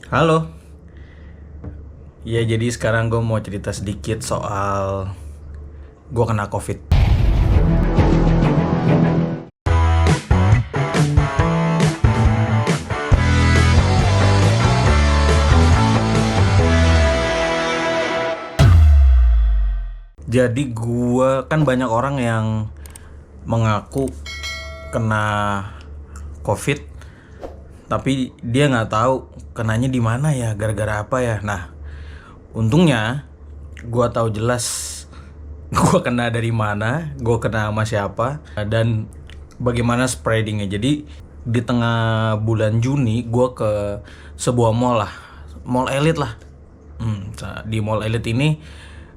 Halo, ya jadi sekarang gue mau cerita sedikit soal gue kena COVID. Jadi gue kan banyak orang yang mengaku kena COVID, tapi dia nggak tahu kenanya di mana ya, gara-gara apa ya. Nah, untungnya gue tahu jelas gue kena dari mana, gue kena sama siapa, dan bagaimana spreadingnya. Jadi di tengah bulan Juni gue ke sebuah mall lah, mall elit lah. Di mall elit ini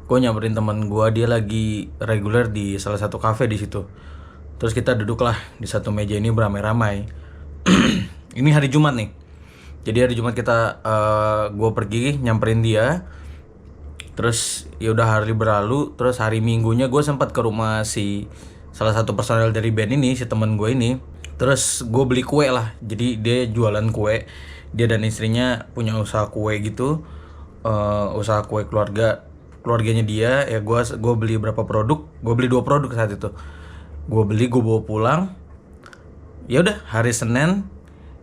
gue nyamperin teman gue, dia lagi reguler di salah satu kafe di situ. Terus kita duduk lah di satu meja ini beramai-ramai. Ini hari Jumat nih. Jadi hari Jumat kita gue pergi nyamperin dia. Terus ya udah hari berlalu, terus hari Minggunya gue sempat ke rumah si salah satu personel dari band ini, si teman gue ini. Terus gue beli kue lah. Jadi dia jualan kue. Dia dan istrinya punya usaha kue gitu. Usaha kue keluarganya dia. Ya gue beli berapa produk? Gue beli 2 produk saat itu. Gue bawa pulang. Ya udah hari Senin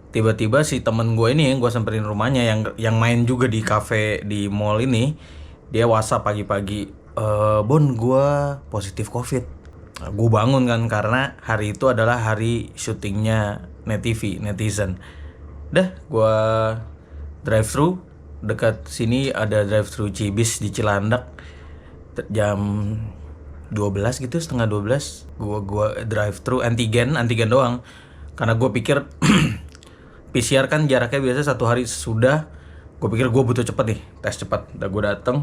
tiba-tiba si temen gue ini yang gue samperin rumahnya, yang main juga di cafe di mall ini, dia WhatsApp pagi-pagi, Bon, gue positif COVID. Gue bangun kan, karena hari itu adalah hari syutingnya Net TV, Netizen. Dah, gue drive thru dekat sini, ada drive thru Cibis di Cilandak. Jam 12 gitu, setengah 12 gua drive thru antigen doang, karena gue pikir PCR kan jaraknya biasa 1 hari sesudah. Gue pikir gue butuh cepet nih, tes cepat. Udah gue dateng,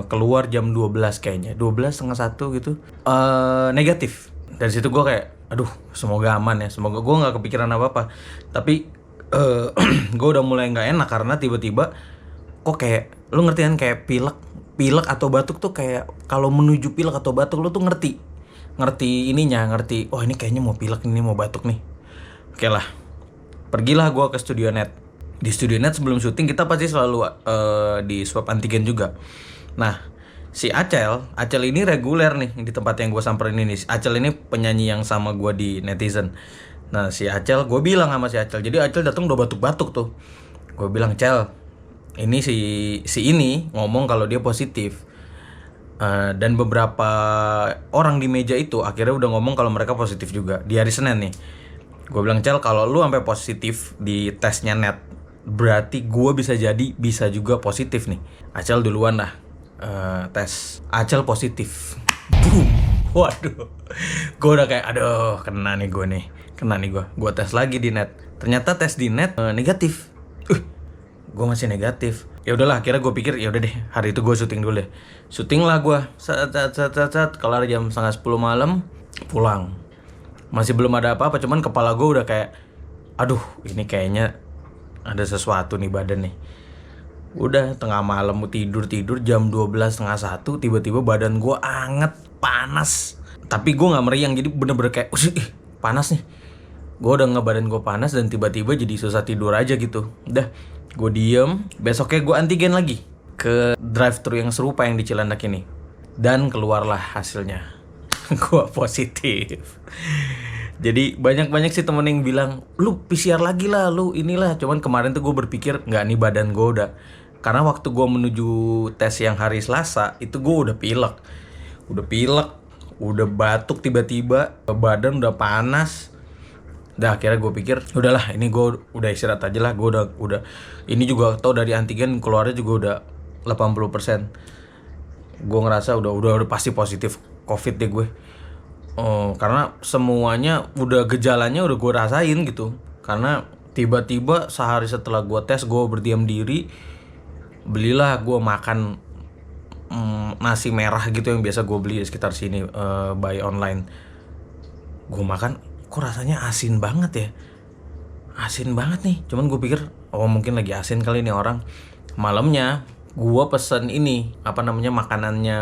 keluar jam 12 kayaknya, 12 setengah 1 gitu, negatif. Dari situ gue kayak, aduh semoga aman ya, semoga gue nggak kepikiran apa-apa. Tapi gue udah mulai nggak enak karena tiba-tiba kok kayak, lu ngerti kan, kayak pilek atau batuk tuh, kayak kalau menuju pilek atau batuk lu tuh ngerti ininya, ngerti, oh ini kayaknya mau pilek, ini mau batuk nih. Oke lah, pergilah gue ke Studio Net. Di Studio Net sebelum syuting kita pasti selalu di swab antigen juga. Nah, si Acel ini reguler nih di tempat yang gue samperin ini. Acel ini penyanyi yang sama gue di Netizen. Nah, si Acel, gue bilang sama si Acel, jadi Acel datang udah batuk-batuk tuh. Gue bilang, Cel, ini si ini ngomong kalau dia positif. Dan beberapa orang di meja itu akhirnya udah ngomong kalau mereka positif juga di hari Senin nih. Gue bilang, Cel, kalau lu sampai positif di tesnya Net, berarti gue bisa juga positif nih. Acel duluan lah tes. Acel positif. Boom. Waduh. Gue udah kayak, aduh, kena nih gue. Gue tes lagi di Net. Ternyata tes di Net negatif. Gue masih negatif. Ya udahlah, akhirnya gue pikir ya udah deh, hari itu gue syuting dulu deh. Syuting lah gue. Kelar jam setengah 10 malam, pulang. Masih belum ada apa-apa, cuman kepala gue udah kayak, aduh ini kayaknya ada sesuatu nih badan nih. Udah tengah malam mau tidur jam 12 setengah 1, tiba-tiba badan gue anget, panas. Tapi gue gak meriang, jadi bener-bener kayak panas nih. Gue udah badan gue panas dan tiba-tiba jadi susah tidur aja gitu. Udah, gue diem. Besoknya gue antigen lagi ke drive-thru yang serupa yang di Cilandak ini. Dan keluarlah hasilnya. Gue positif. Jadi banyak sih temen yang bilang, lu PCR lagi lah, lu inilah. Cuman kemarin tuh gue berpikir, nggak, nih badan gue udah. Karena waktu gue menuju tes yang hari Selasa, itu gue udah pilek, udah batuk tiba-tiba, badan udah panas. Udah akhirnya gue pikir, udahlah ini gue udah istirahat aja lah. Gue udah ini juga tau dari antigen keluarnya juga udah 80%. Gue ngerasa udah pasti positif COVID deh gue. Karena semuanya udah, gejalanya udah gue rasain gitu. Karena tiba-tiba sehari setelah gue tes, gue berdiam diri, belilah gue makan nasi merah gitu yang biasa gue beli di sekitar sini, buy online. Gue makan, kok rasanya asin banget ya, asin banget nih. Cuman gue pikir, oh mungkin lagi asin kali nih orang. Malamnya gue pesen ini, apa namanya, makanannya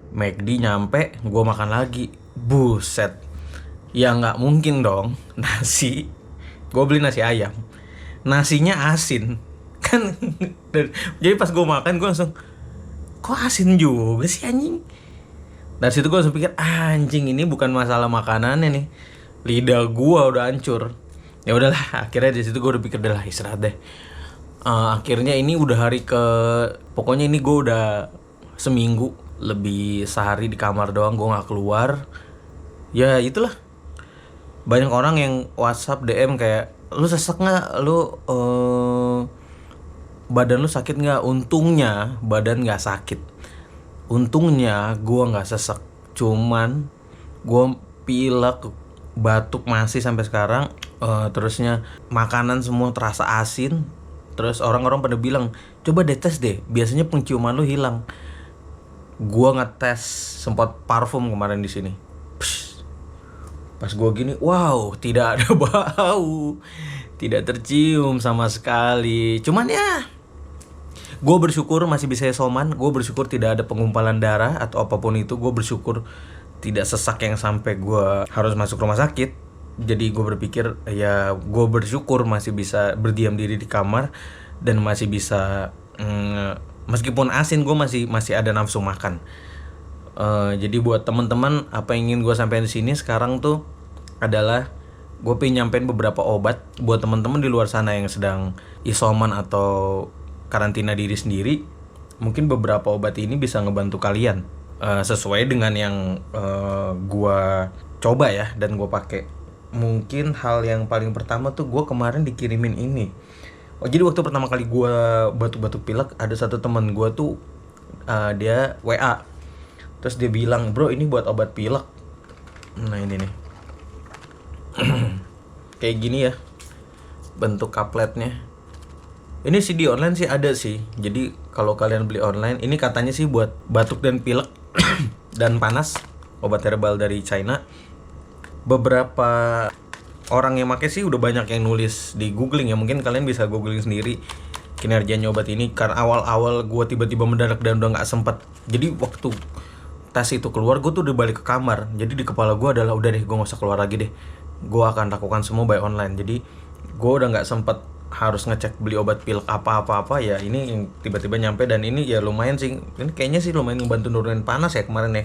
McD nyampe, gue makan lagi. Buset, ya nggak mungkin dong nasi. Gue beli nasi ayam. nasinya asin kan. Jadi pas gue makan gue langsung, kok asin juga sih anjing. Dari situ gue langsung pikir, anjing ini bukan masalah makanannya nih, lidah gue udah hancur. Ya udahlah, akhirnya di situ gue udah pikir, udahlah istirahat deh. Akhirnya ini udah pokoknya ini gue udah seminggu lebih, sehari di kamar doang, gue nggak keluar. Ya itulah, banyak orang yang WhatsApp DM kayak, lu sesek nggak, lu badan lu sakit nggak? Untungnya badan nggak sakit, untungnya gue nggak sesek, cuman gue pilek, batuk masih sampai sekarang. Terusnya makanan semua terasa asin. Terus orang-orang pada bilang, coba dites deh, biasanya penciuman lu hilang. Gua ngetes sempat parfum kemarin di sini. Pas gua gini, wow, tidak ada bau, tidak tercium sama sekali. Cuman ya, gua bersyukur masih bisa isoman. Gua bersyukur tidak ada penggumpalan darah atau apapun itu. Gua bersyukur tidak sesak yang sampai gua harus masuk rumah sakit. Jadi gue berpikir, ya gue bersyukur masih bisa berdiam diri di kamar dan masih bisa, meskipun asin gue masih ada nafsu makan. Jadi buat teman-teman, apa yang ingin gue sampaikan di sini sekarang tuh adalah gue pengen nyampein beberapa obat buat teman-teman di luar sana yang sedang isoman atau karantina diri sendiri. Mungkin beberapa obat ini bisa ngebantu kalian sesuai dengan yang gue coba ya dan gue pakai. Mungkin hal yang paling pertama tuh gue kemarin dikirimin ini. Jadi waktu pertama kali gue batuk-batuk pilek, ada satu teman gue tuh dia WA. Terus dia bilang, bro ini buat obat pilek. Nah ini nih. Kayak gini ya bentuk kapletnya. Ini sih di online sih ada sih. Jadi kalau kalian beli online, ini katanya sih buat batuk dan pilek dan panas, obat herbal dari China. Beberapa orang yang pakai sih udah banyak yang nulis di googling ya, mungkin kalian bisa googling sendiri kinerjanya obat ini. Karena awal-awal gue tiba-tiba mendadak dan udah nggak sempet. Jadi waktu tes itu keluar, gue tuh udah balik ke kamar. Jadi di kepala gue adalah, udah deh gue nggak usah keluar lagi deh, gue akan lakukan semua by online. Jadi gue udah nggak sempet harus ngecek beli obat pilek apa ya. Ini yang tiba-tiba nyampe dan ini ya lumayan sih. Ini kayaknya sih lumayan ngebantu nurunin panas ya kemarin ya.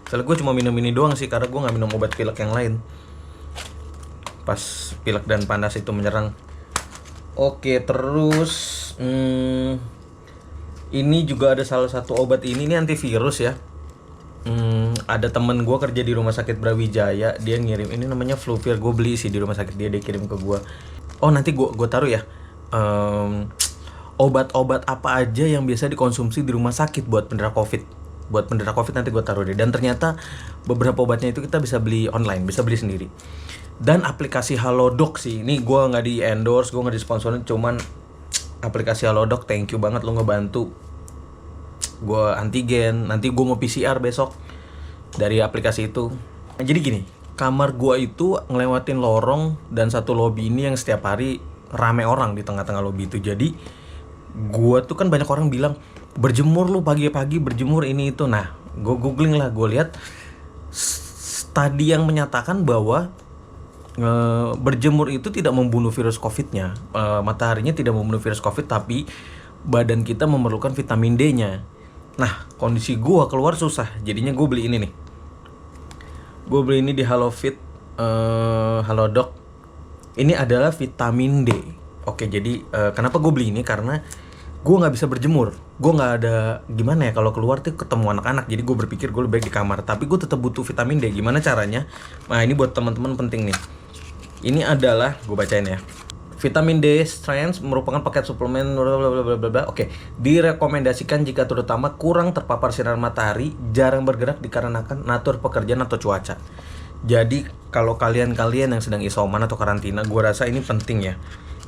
Soalnya gue cuma minum ini doang sih, karena gue gak minum obat pilek yang lain pas pilek dan panas itu menyerang. Oke, terus ini juga ada salah satu obat ini antivirus ya. Ada temen gue kerja di rumah sakit Brawijaya, dia ngirim ini namanya Fluvir. Gue beli sih di rumah sakit dia kirim ke gue. Oh nanti gue taruh ya, obat-obat apa aja yang biasa dikonsumsi di rumah sakit buat penderita COVID. Buat penderita COVID nanti gue taruh deh. Dan ternyata beberapa obatnya itu kita bisa beli online, bisa beli sendiri. Dan aplikasi Halodoc sih, ini gue nggak di endorse, gue nggak disponsorin, cuman aplikasi Halodoc thank you banget, lo ngebantu gue antigen. Nanti gue mau PCR besok dari aplikasi itu. Nah, jadi gini, kamar gue itu ngelewatin lorong dan satu lobby ini yang setiap hari rame orang di tengah-tengah lobby itu. Jadi gue tuh kan banyak orang bilang, berjemur lu pagi-pagi, berjemur ini itu. Nah, gue googling lah, gue lihat studi yang menyatakan bahwa berjemur itu tidak membunuh virus COVID-nya. Mataharinya tidak membunuh virus COVID, tapi badan kita memerlukan vitamin D-nya. Nah, kondisi gue keluar susah, jadinya gue beli ini nih. Gue beli ini di Halofit, Halodoc. Ini adalah vitamin D. Oke, jadi kenapa gue beli ini? Karena gue nggak bisa berjemur, gue nggak ada gimana ya kalau keluar tuh ketemu anak-anak. Jadi gue berpikir gue lebih baik di kamar, tapi gue tetap butuh vitamin D. Gimana caranya? Nah ini buat teman-teman penting nih. Ini adalah, gue bacain ya, vitamin D Strength merupakan paket suplemen blablabla. Oke, direkomendasikan jika terutama kurang terpapar sinar matahari, jarang bergerak dikarenakan natur pekerjaan atau cuaca. Jadi kalau kalian yang sedang isoman atau karantina, gue rasa ini penting ya.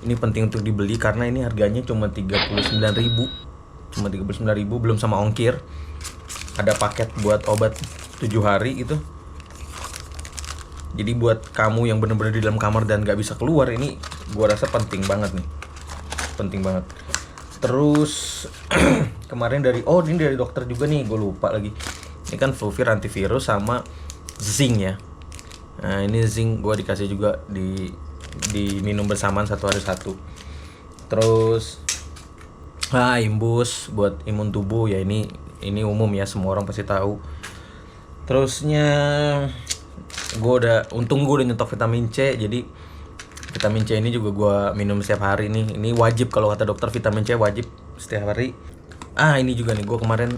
Ini penting untuk dibeli karena ini harganya cuma 39.000. Cuma 39.000 belum sama ongkir. Ada paket buat obat 7 hari gitu. Jadi buat kamu yang benar-benar di dalam kamar dan gak bisa keluar, ini gua rasa penting banget nih. Penting banget. Terus kemarin ini dari dokter juga nih, gue lupa lagi. Ini kan Fluvir antivirus sama zinc ya. Nah ini zinc gue dikasih juga diminum bersamaan satu hari satu. Terus imbus buat imun tubuh ya, ini umum ya, semua orang pasti tahu. Terusnya untung gue udah nyetok vitamin C, jadi vitamin C ini juga gue minum setiap hari nih. Ini wajib, kalau kata dokter vitamin C wajib setiap hari. Ini juga nih, gue kemarin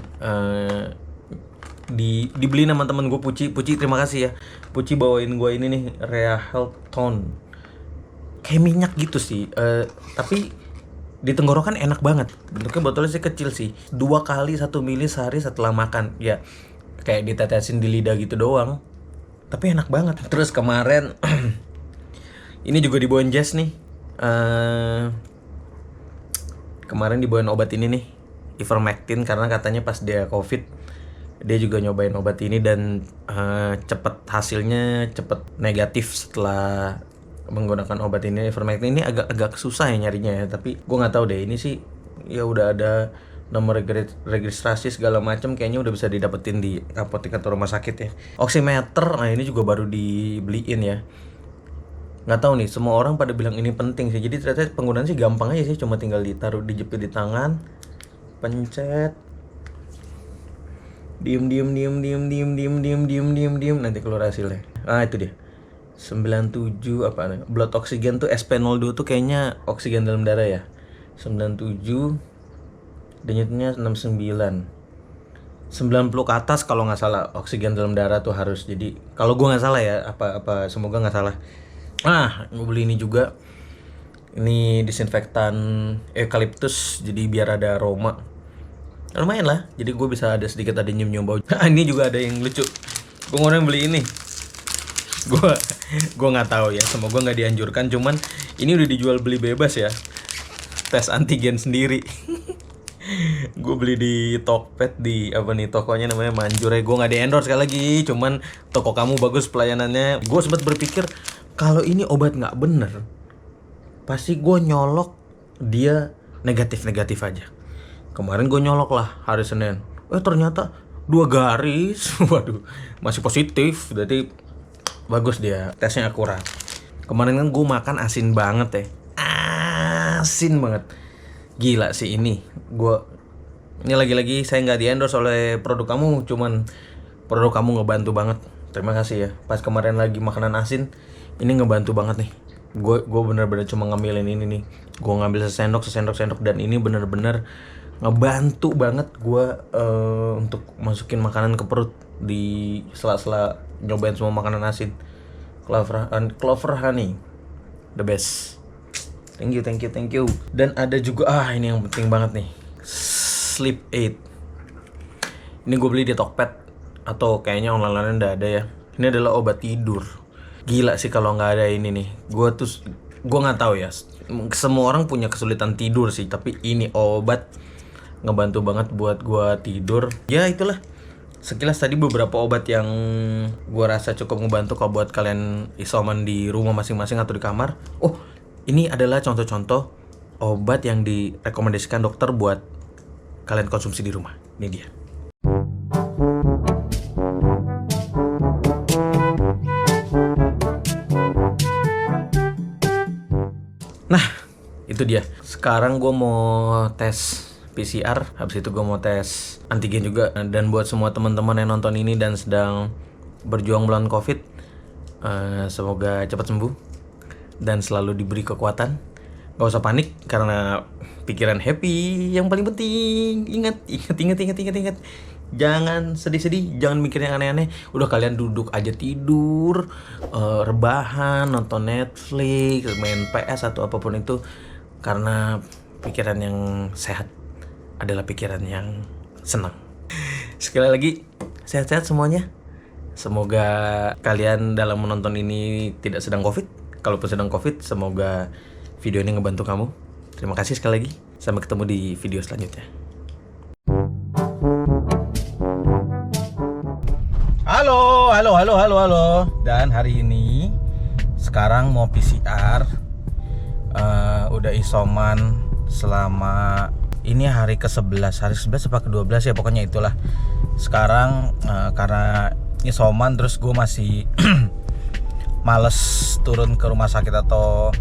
dibeli sama temen gue, Puci, terima kasih ya. Puci bawain gue ini nih, Rea Health Tone. Kayak minyak gitu sih, tapi di tenggorokan enak banget. Bentuknya botolnya sih kecil sih, 2 kali 1 mili sehari setelah makan. Ya kayak ditetesin di lidah gitu doang, tapi enak banget. Terus kemarin ini juga dibawain Jess nih. Kemarin dibawain obat ini nih, Ivermectin, karena katanya pas dia COVID dia juga nyobain obat ini dan hasilnya cepet negatif setelah menggunakan obat ini. Ivermectin ini agak susah ya nyarinya ya, tapi gue nggak tahu deh, ini sih ya udah ada nomor registrasi segala macam, kayaknya udah bisa didapetin di apotek atau rumah sakit ya. Oximeter, ini juga baru dibeliin ya. Nggak tahu nih, semua orang pada bilang ini penting sih. Jadi ternyata penggunaan sih gampang aja sih, cuma tinggal dijepit di tangan, pencet, diem, nanti keluar hasilnya. Itu dia. 97 blood oxygen tuh SP02 tuh kayaknya oksigen dalam darah ya. 97, denyutnya 69. 90 ke atas kalau nggak salah oksigen dalam darah tuh harus. Jadi kalau gue nggak salah ya, semoga nggak salah. Gue beli ini juga. Ini disinfektan eukaliptus, jadi biar ada aroma. Lumayan lah, jadi gue bisa ada nyium bau. Ini juga ada yang lucu. Gue orang beli ini. Gue nggak tahu ya, semoga nggak dianjurkan. Cuman ini udah dijual beli bebas ya. Tes antigen sendiri. Gue beli di Tokped, di tokonya namanya Manjur ya. Gue nggak di endorse sekali lagi, cuman toko kamu bagus pelayanannya. Gue sempat berpikir kalau ini obat nggak bener, pasti gue nyolok dia negatif aja. Kemarin gue nyolok lah hari Senin, ternyata 2 garis. Waduh, masih positif, berarti bagus dia, tesnya akurat. Kemarin kan gue makan asin banget ya, asin banget. Gila sih ini lagi-lagi saya nggak di-endorse oleh produk kamu, cuman produk kamu ngebantu banget. Terima kasih ya. Pas kemarin lagi makanan asin, ini ngebantu banget nih. Gue bener-bener cuma ngambilin ini nih. Gue ngambil sesendok dan ini bener-bener ngebantu banget gue untuk masukin makanan ke perut di sela-sela nyobain semua makanan asin. Clover honey, the best. Thank you. Dan ada juga ini yang penting banget nih, Sleep Aid. Ini gue beli di Tokped atau kayaknya online udah ada ya. Ini adalah obat tidur. Gila sih kalau nggak ada ini nih. Gue nggak tahu ya. Semua orang punya kesulitan tidur sih, tapi ini obat ngebantu banget buat gue tidur. Ya itulah sekilas tadi beberapa obat yang gue rasa cukup ngebantu kalau buat kalian isoman di rumah masing-masing atau di kamar. Ini adalah contoh-contoh obat yang direkomendasikan dokter buat kalian konsumsi di rumah. Ini dia. Nah, itu dia. Sekarang gue mau tes PCR, habis itu gue mau tes antigen juga. Dan buat semua teman-teman yang nonton ini dan sedang berjuang melawan COVID, semoga cepat sembuh dan selalu diberi kekuatan. Gak usah panik karena pikiran happy yang paling penting. Ingat. Jangan sedih-sedih, jangan mikir yang aneh-aneh. Udah kalian duduk aja tidur, rebahan, nonton Netflix, main PS atau apapun itu. Karena pikiran yang sehat adalah pikiran yang senang. Sekali lagi, sehat-sehat semuanya. Semoga kalian dalam menonton ini tidak sedang COVID. Kalaupun sedang COVID, semoga video ini ngebantu kamu. Terima kasih sekali lagi. Sampai ketemu di video selanjutnya. Halo. Dan hari ini sekarang mau PCR. Udah isoman selama ini hari ke-11 apa ke-12 ya, pokoknya itulah. Sekarang karena isoman terus gue masih males turun ke rumah sakit atau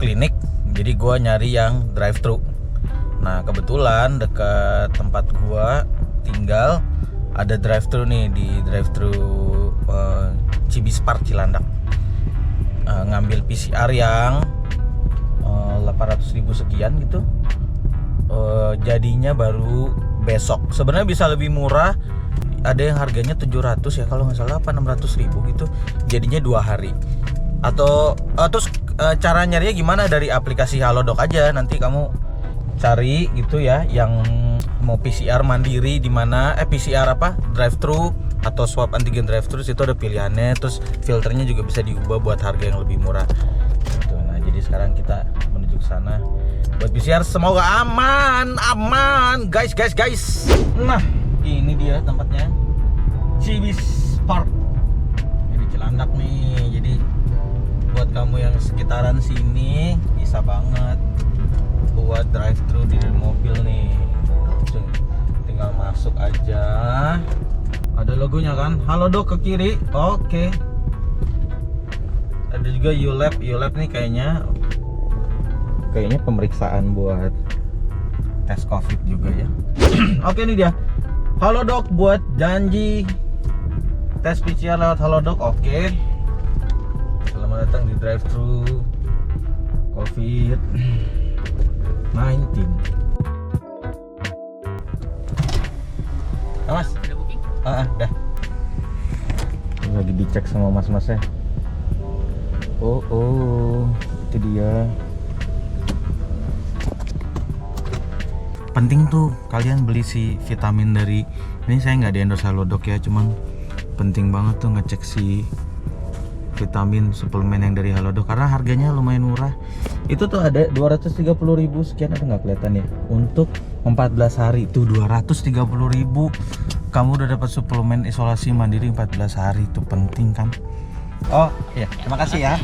klinik, Jadi gua nyari yang drive thru. Nah kebetulan dekat tempat gua tinggal ada drive thru nih, di drive thru Cibispar Cilandak. Ngambil PCR yang 800.000 sekian gitu. Jadinya baru besok. Sebenarnya bisa lebih murah. Ada yang harganya 700 ya kalau nggak salah, apa 600.000 gitu. Jadinya 2 hari. Atau terus cara nyarinya gimana? Dari aplikasi Halodoc aja. Nanti kamu cari gitu ya, yang mau PCR mandiri di mana, PCR apa? Drive thru atau swab antigen drive thru, itu ada pilihannya. Terus filternya juga bisa diubah buat harga yang lebih murah. Gitu. Nah, jadi sekarang kita menuju ke sana buat PCR. Semoga aman, guys. Nah, ini dia tempatnya, Cibispar. Jadi Cilandak nih. Jadi buat kamu yang sekitaran sini bisa banget buat drive thru di mobil nih. Tinggal masuk aja. Ada logonya kan, Halodoc ke kiri. Oke. Ada juga ULab nih kayaknya pemeriksaan buat tes COVID juga ya. Oke, ini dia Halodoc buat janji tes PCR lewat Halodoc. Oke. Selamat datang di drive thru COVID-19. Mas, Udah booking? dah. Lagi dicek sama mas-masnya. Oh, itu dia. Penting tuh kalian beli si vitamin dari ini. Saya nggak di-endorse Halodoc ya, cuman penting banget tuh ngecek si vitamin suplemen yang dari Halodoc karena harganya lumayan murah. Itu tuh ada 230.000 sekian, ada nggak kelihatan ya? Untuk 14 hari tuh 230.000. Kamu udah dapat suplemen isolasi mandiri 14 hari, itu penting kan? Oh iya, terima kasih ya.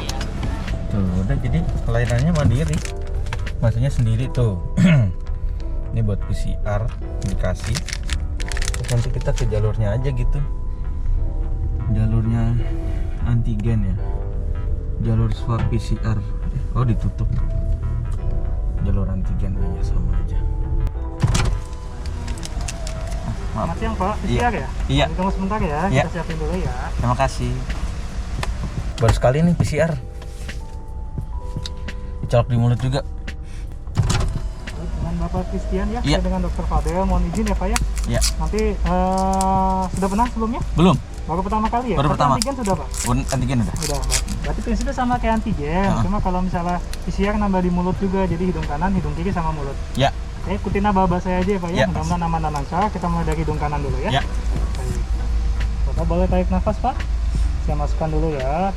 Tuh udah, jadi pelayanannya mandiri, maksudnya sendiri tuh. Ini buat PCR dikasih. Terus nanti kita ke jalurnya aja gitu. Jalurnya antigen ya. Jalur swab PCR. Oh ditutup. Jalur antigen aja sama aja. Selamat siang Pak, PCR ya? Iya. Tunggu sebentar ya, Iya. kita siapin dulu ya. Terima kasih. Baru sekali nih PCR. Dicolok di mulut juga. Dengan Bapak Christian ya, Iya. saya dengan Dokter Fadel, mohon izin ya Pak ya. Iya. Nanti sudah pernah sebelumnya? Belum. Baru pertama kali ya? Baru Tapi pertama. Antigen sudah Pak? Antigen udah. Udah Pak. Berarti prinsipnya sama kayak antigen, cuma kalau misalnya PCR nambah di mulut juga, jadi hidung kanan, hidung kiri sama mulut. Ya. Oke, ikutin bahasa saya aja ya Pak ya, Ya. mudah-mudahan aman dan lancar. Kita mulai dari hidung kanan dulu ya. Ya. Baik. Bapak boleh tarik nafas Pak? Saya masukkan dulu ya.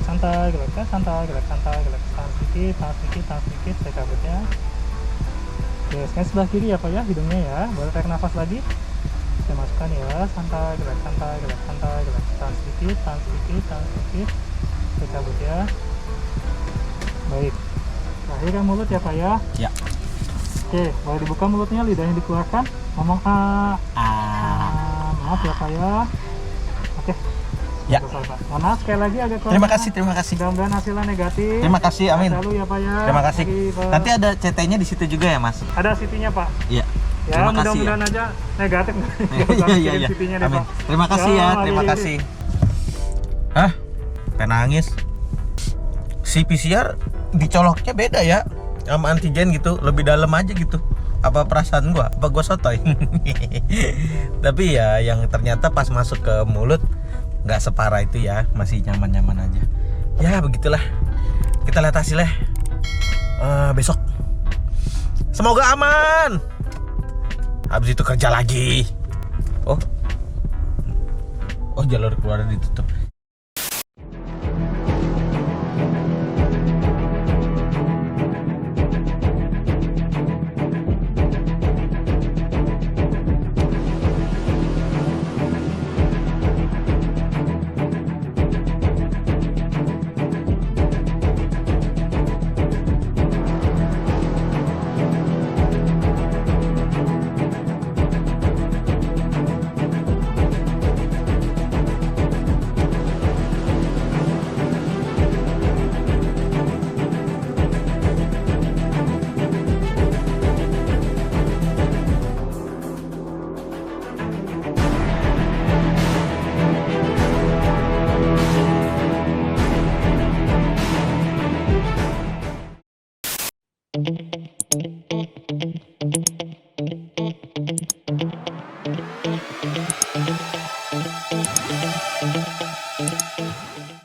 Santai, gerak ya, santai, gerak, tahan sedikit, saya cabut ya. Oke, sekarang sebelah kiri ya Pak ya, hidungnya ya. Boleh tarik nafas lagi. Saya masukkan ya, santai, gerak, tahan sedikit, saya cabut ya. Baik. Terakhir kan mulut ya Pak ya. Ya. Oke, boleh dibuka mulutnya, lidahnya dikeluarkan. Ngomong maaf ya Pak ya. Oke. Ya. Selesai, Pak. Mohon maaf sekali lagi agak kurang. Terima kasih. Mudah-mudahan hasilnya negatif. Terima kasih, amin. Selalu ya Pak ya. Terima kasih. Mari, Pak. Nanti ada CT-nya di situ juga ya, Mas? Ada CT-nya Pak. Iya. Ya, Terima kasih ya. mudah-mudahan aja negatif. Iya. CT-nya deh, Amin. Pak. Terima kasih ya, mari, terima mari. kasih. Hah? Pengen nangis. Si PCR dicoloknya beda ya sama antigen gitu, lebih dalam aja gitu. Apa perasaan gua? Apa gua sotoy? Tapi ya yang ternyata pas masuk ke mulut nggak separah itu ya, masih nyaman-nyaman aja. Ya begitulah. Kita lihat hasilnya besok. Semoga aman. Habis itu kerja lagi. Oh, jalur keluar ditutup.